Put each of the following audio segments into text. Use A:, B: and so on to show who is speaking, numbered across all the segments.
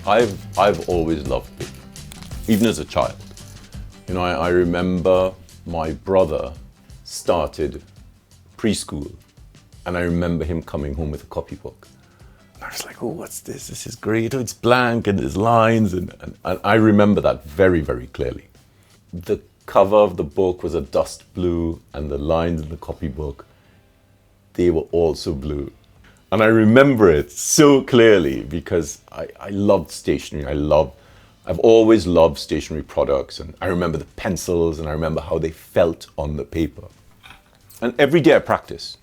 A: I've always loved paper, even as a child. You know, I remember my brother started preschool, and I remember him coming home with a copybook. And I was like, oh, what's this? This is great. Oh, it's blank and there's lines. And I remember that very, very clearly. The cover of the book was a dust blue, and the lines in the copybook, they were also blue. And I remember it so clearly because I loved stationery. I've always loved stationery products, and I remember the pencils, and I remember how they felt on the paper. And every day I practice.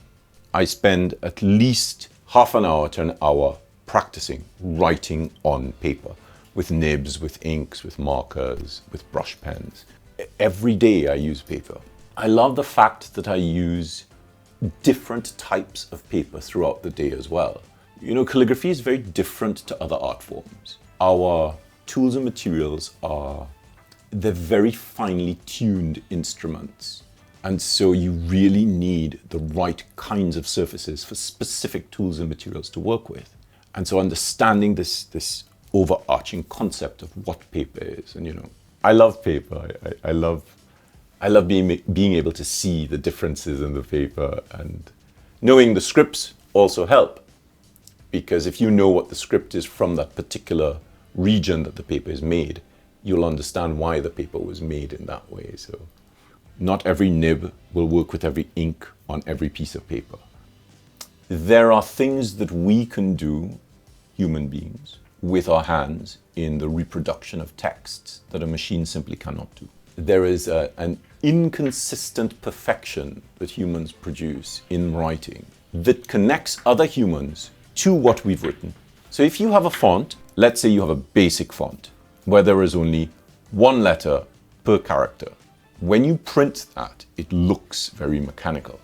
A: I spend at least half an hour to an hour practicing writing on paper with nibs, with inks, with markers, with brush pens. Every day I use paper. I love the fact that I use different types of paper throughout the day as well. You know, calligraphy is very different to other art forms. Our tools and materials they're very finely tuned instruments. And so you really need the right kinds of surfaces for specific tools and materials to work with. And so understanding this overarching concept of what paper is, and you know, I love paper. I love being able to see the differences in the paper, and knowing the scripts also help, because if you know what the script is from that particular region that the paper is made, you'll understand why the paper was made in that way. So not every nib will work with every ink on every piece of paper. There are things that we can do, human beings, with our hands in the reproduction of texts that a machine simply cannot do. There is an inconsistent perfection that humans produce in writing that connects other humans to what we've written. So if you have a font, let's say you have a basic font where there is only one letter per character. When you print that, it looks very mechanical.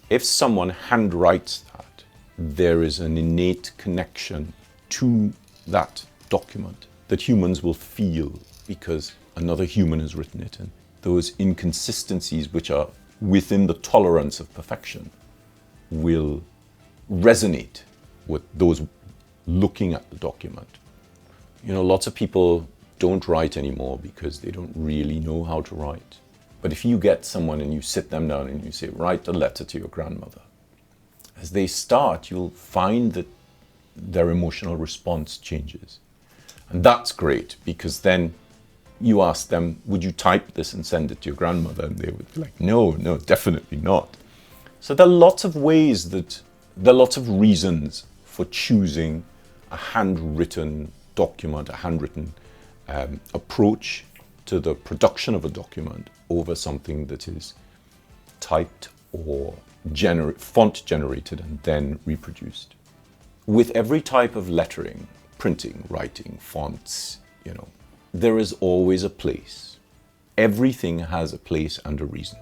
A: If someone handwrites that, there is an innate connection to that document that humans will feel because another human has written it, and those inconsistencies, which are within the tolerance of perfection, will resonate with those looking at the document. You know, lots of people don't write anymore because they don't really know how to write. But if you get someone and you sit them down and you say, write a letter to your grandmother, as they start, you'll find that their emotional response changes. And that's great, because then you ask them, would you type this and send it to your grandmother? And they would be like, no, definitely not. So there are lots of reasons for choosing a handwritten document, a handwritten approach to the production of a document over something that is typed or font generated and then reproduced. With every type of lettering, printing, writing, fonts, you know, there is always a place. Everything has a place and a reason.